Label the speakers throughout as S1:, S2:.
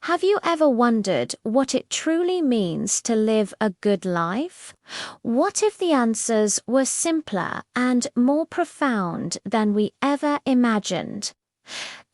S1: Have you ever wondered what it truly means to live a good life? What if the answers were simpler and more profound than we ever imagined?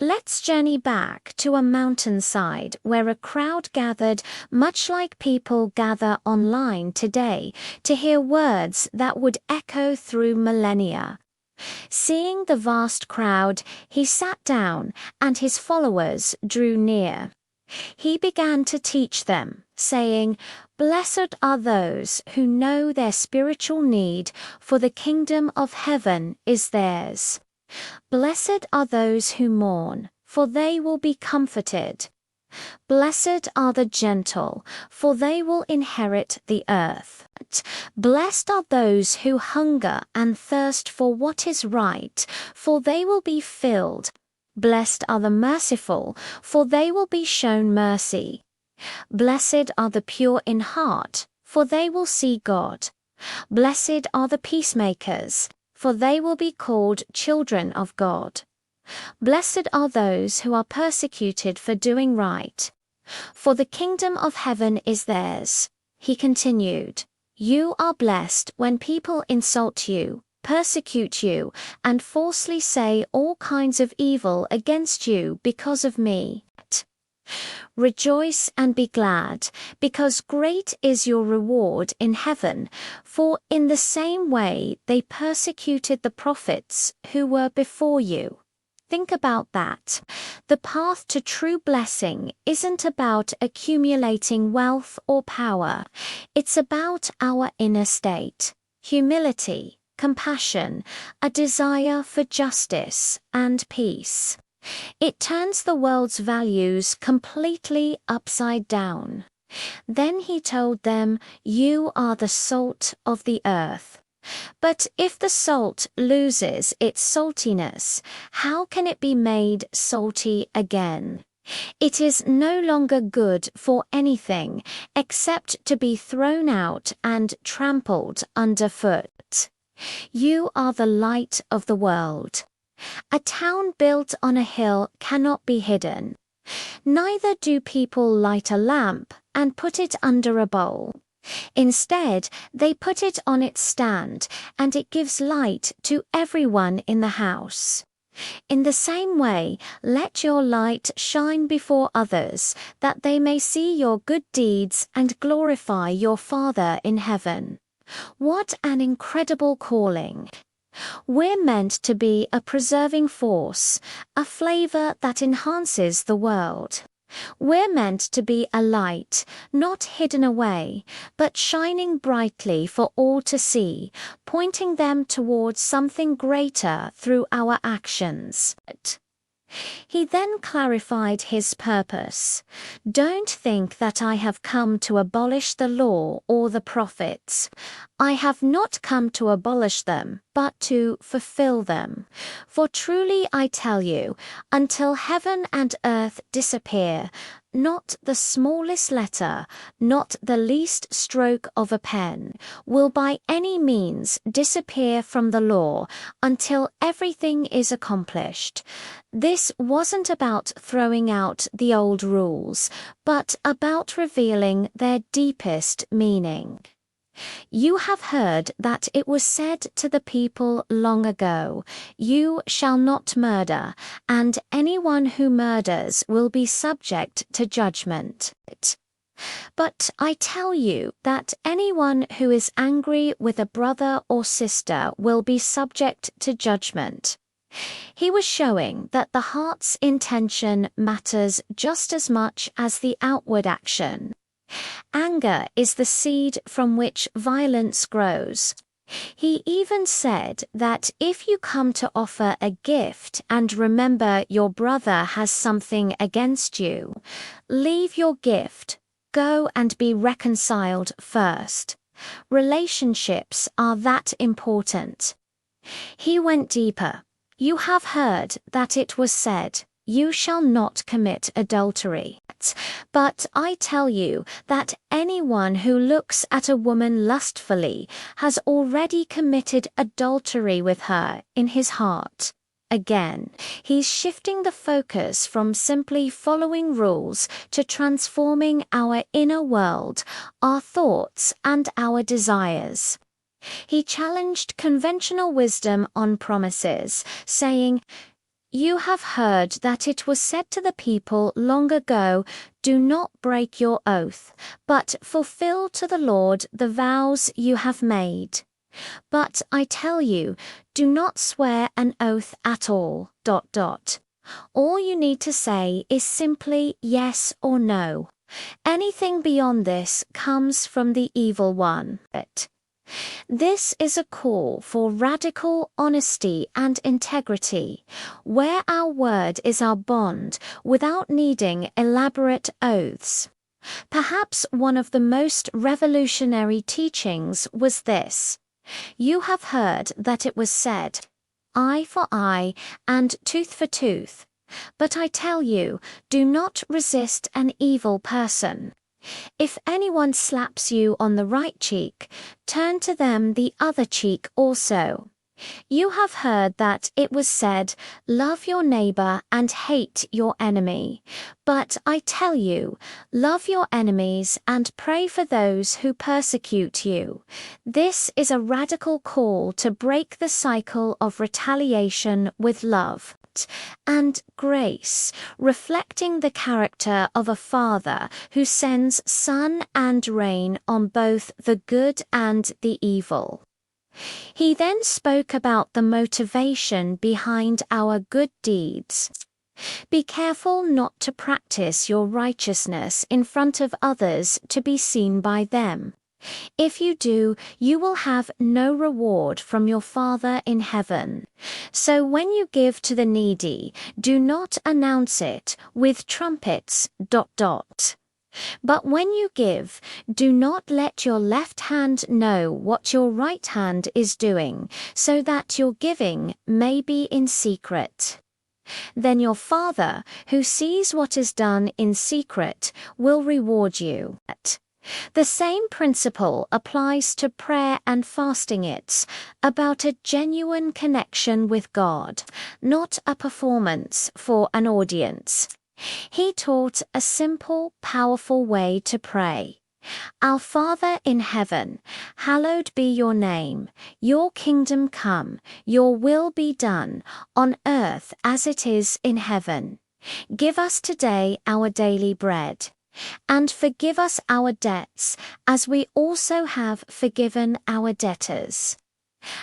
S1: Let's journey back to a mountainside where a crowd gathered much like people gather online today to hear words that would echo through millennia. Seeing the vast crowd, he sat down and his followers drew near. He began to teach them, saying, "Blessed are those who know their spiritual need, for the kingdom of heaven is theirs. Blessed are those who mourn, for they will be comforted. Blessed are the gentle, for they will inherit the earth. Blessed are those who hunger and thirst for what is right, for they will be filled. Blessed are the merciful, for they will be shown mercy. Blessed are the pure in heart, for they will see God. Blessed are the peacemakers, for they will be called children of God. Blessed are those who are persecuted for doing right, for the kingdom of heaven is theirs." He continued, "You are blessed when people insult you, persecute you, and falsely say all kinds of evil against you because of me. Rejoice and be glad, because great is your reward in heaven, for in the same way they persecuted the prophets who were before you." Think about that. The path to true blessing isn't about accumulating wealth or power. It's about our inner state, humility, compassion, a desire for justice and peace. It turns the world's values completely upside down. Then he told them, "You are the salt of the earth. But if the salt loses its saltiness, how can it be made salty again? It is no longer good for anything except to be thrown out and trampled underfoot. You are the light of the world. A town built on a hill cannot be hidden. Neither do people light a lamp and put it under a bowl. Instead, they put it on its stand, and it gives light to everyone in the house. In the same way, let your light shine before others, that they may see your good deeds and glorify your Father in heaven." What an incredible calling! We're meant to be a preserving force, a flavor that enhances the world. We're meant to be a light, not hidden away, but shining brightly for all to see, pointing them towards something greater through our actions. He then clarified his purpose. "Don't think that I have come to abolish the law or the prophets. I have not come to abolish them, but to fulfill them. For truly I tell you, until heaven and earth disappear, not the smallest letter, not the least stroke of a pen, will by any means disappear from the law until everything is accomplished." This wasn't about throwing out the old rules, but about revealing their deepest meaning. You have heard that it was said to the people long ago, "You shall not murder, and anyone who murders will be subject to judgment." But I tell you that anyone who is angry with a brother or sister will be subject to judgment. He was showing that the heart's intention matters just as much as the outward action. Anger is the seed from which violence grows. He even said that if you come to offer a gift and remember your brother has something against you, leave your gift, go and be reconciled first. Relationships are that important. He went deeper. You have heard that it was said, "You shall not commit adultery." But I tell you that anyone who looks at a woman lustfully has already committed adultery with her in his heart. Again, he's shifting the focus from simply following rules to transforming our inner world, our thoughts, and our desires. He challenged conventional wisdom on promises, saying, "You have heard that it was said to the people long ago, 'Do not break your oath, but fulfill to the Lord the vows you have made.' But I tell you, do not swear an oath at all. All you need to say is simply yes or no. Anything beyond this comes from the evil one." This is a call for radical honesty and integrity, where our word is our bond without needing elaborate oaths. Perhaps one of the most revolutionary teachings was this: "You have heard that it was said, 'Eye for eye and tooth for tooth.' But I tell you, do not resist an evil person. If anyone slaps you on the right cheek, turn to them the other cheek also. You have heard that it was said, 'Love your neighbor and hate your enemy.' But I tell you, love your enemies and pray for those who persecute you." This is a radical call to break the cycle of retaliation with love and grace, reflecting the character of a father who sends sun and rain on both the good and the evil. He then spoke about the motivation behind our good deeds. "Be careful not to practice your righteousness in front of others to be seen by them. If you do, you will have no reward from your Father in heaven. So when you give to the needy, do not announce it with trumpets. But when you give, do not let your left hand know what your right hand is doing, so that your giving may be in secret. Then your Father, who sees what is done in secret, will reward you." The same principle applies to prayer and fasting. It's about a genuine connection with God, not a performance for an audience. He taught a simple, powerful way to pray. "Our Father in heaven, hallowed be your name. Your kingdom come, your will be done, on earth as it is in heaven. Give us today our daily bread. And forgive us our debts, as we also have forgiven our debtors.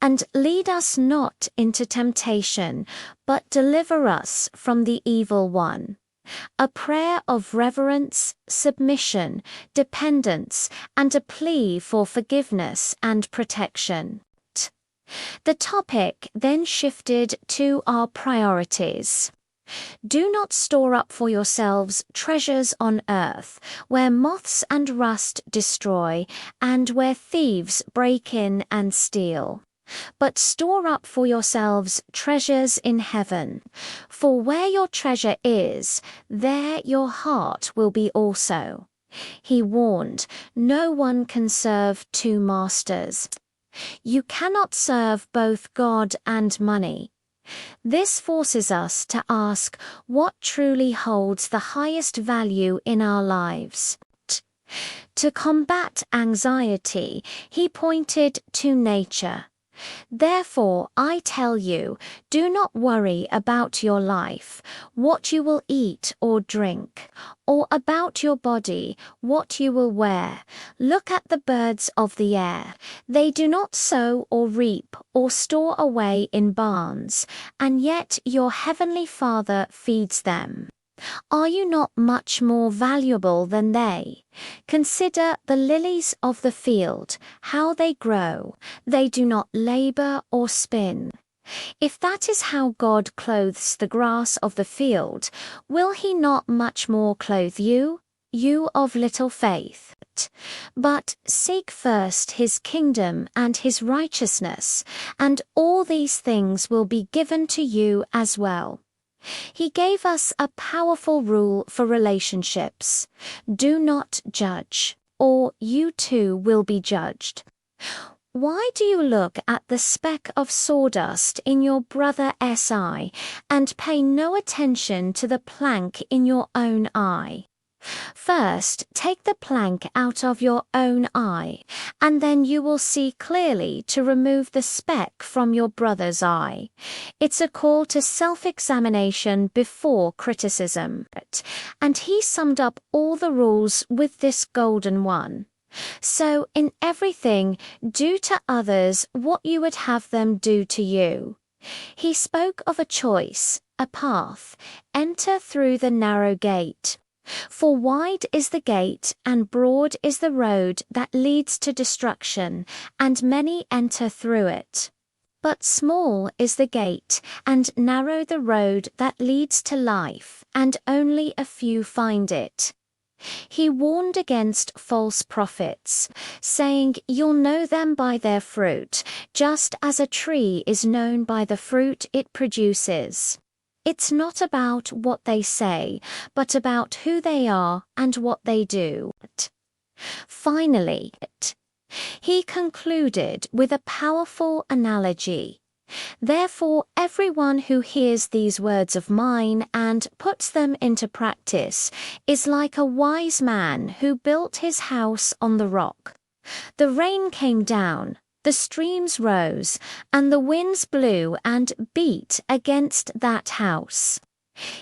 S1: And lead us not into temptation, but deliver us from the evil one." A prayer of reverence, submission, dependence, and a plea for forgiveness and protection. The topic then shifted to our priorities. "Do not store up for yourselves treasures on earth, where moths and rust destroy, and where thieves break in and steal. But store up for yourselves treasures in heaven. For where your treasure is, there your heart will be also." He warned, no one can serve two masters. You cannot serve both God and money. This forces us to ask what truly holds the highest value in our lives. To combat anxiety, he pointed to nature. "Therefore I tell you, do not worry about your life, what you will eat or drink, or about your body, what you will wear. Look at the birds of the air. They do not sow or reap or store away in barns, and yet your heavenly Father feeds them. Are you not much more valuable than they? Consider the lilies of the field, how they grow. They do not labor or spin. If that is how God clothes the grass of the field, will he not much more clothe you, you of little faith? But seek first his kingdom and his righteousness, and all these things will be given to you as well." He gave us a powerful rule for relationships: do not judge, or you too will be judged. Why do you look at the speck of sawdust in your brother's eye and pay no attention to the plank in your own eye? First, take the plank out of your own eye, and then you will see clearly to remove the speck from your brother's eye. It's a call to self-examination before criticism. And he summed up all the rules with this golden one. So, in everything, do to others what you would have them do to you. He spoke of a choice, a path. Enter through the narrow gate. For wide is the gate, and broad is the road that leads to destruction, and many enter through it. But small is the gate, and narrow the road that leads to life, and only a few find it. He warned against false prophets, saying, "You'll know them by their fruit, just as a tree is known by the fruit it produces." It's not about what they say, but about who they are and what they do. Finally, he concluded with a powerful analogy. Therefore, everyone who hears these words of mine and puts them into practice is like a wise man who built his house on the rock. The rain came down, the streams rose, and the winds blew and beat against that house.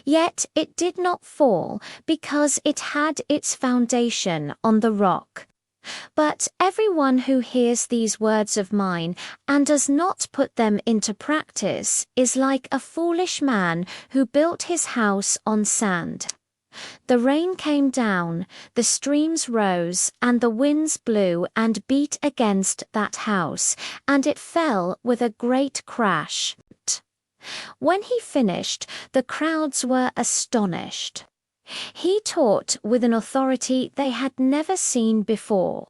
S1: Yet it did not fall because it had its foundation on the rock. But everyone who hears these words of mine and does not put them into practice is like a foolish man who built his house on sand. The rain came down, the streams rose, and the winds blew and beat against that house, and it fell with a great crash. When he finished, the crowds were astonished. He taught with an authority they had never seen before.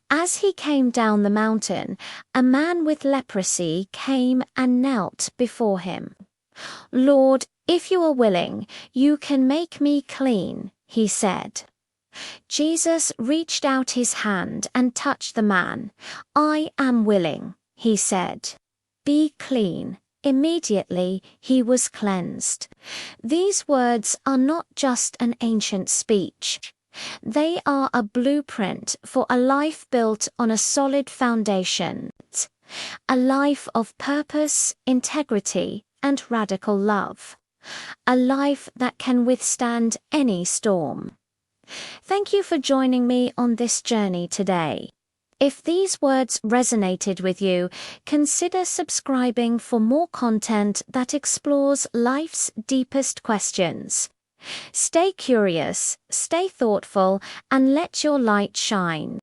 S1: As he came down the mountain, a man with leprosy came and knelt before him. "Lord, if you are willing, you can make me clean," he said. Jesus reached out his hand and touched the man. "I am willing," he said. "Be clean." Immediately he was cleansed. These words are not just an ancient speech. They are a blueprint for a life built on a solid foundation. A life of purpose, integrity, and radical love. A life that can withstand any storm. Thank you for joining me on this journey today. If these words resonated with you, consider subscribing for more content that explores life's deepest questions. Stay curious, stay thoughtful, and let your light shine.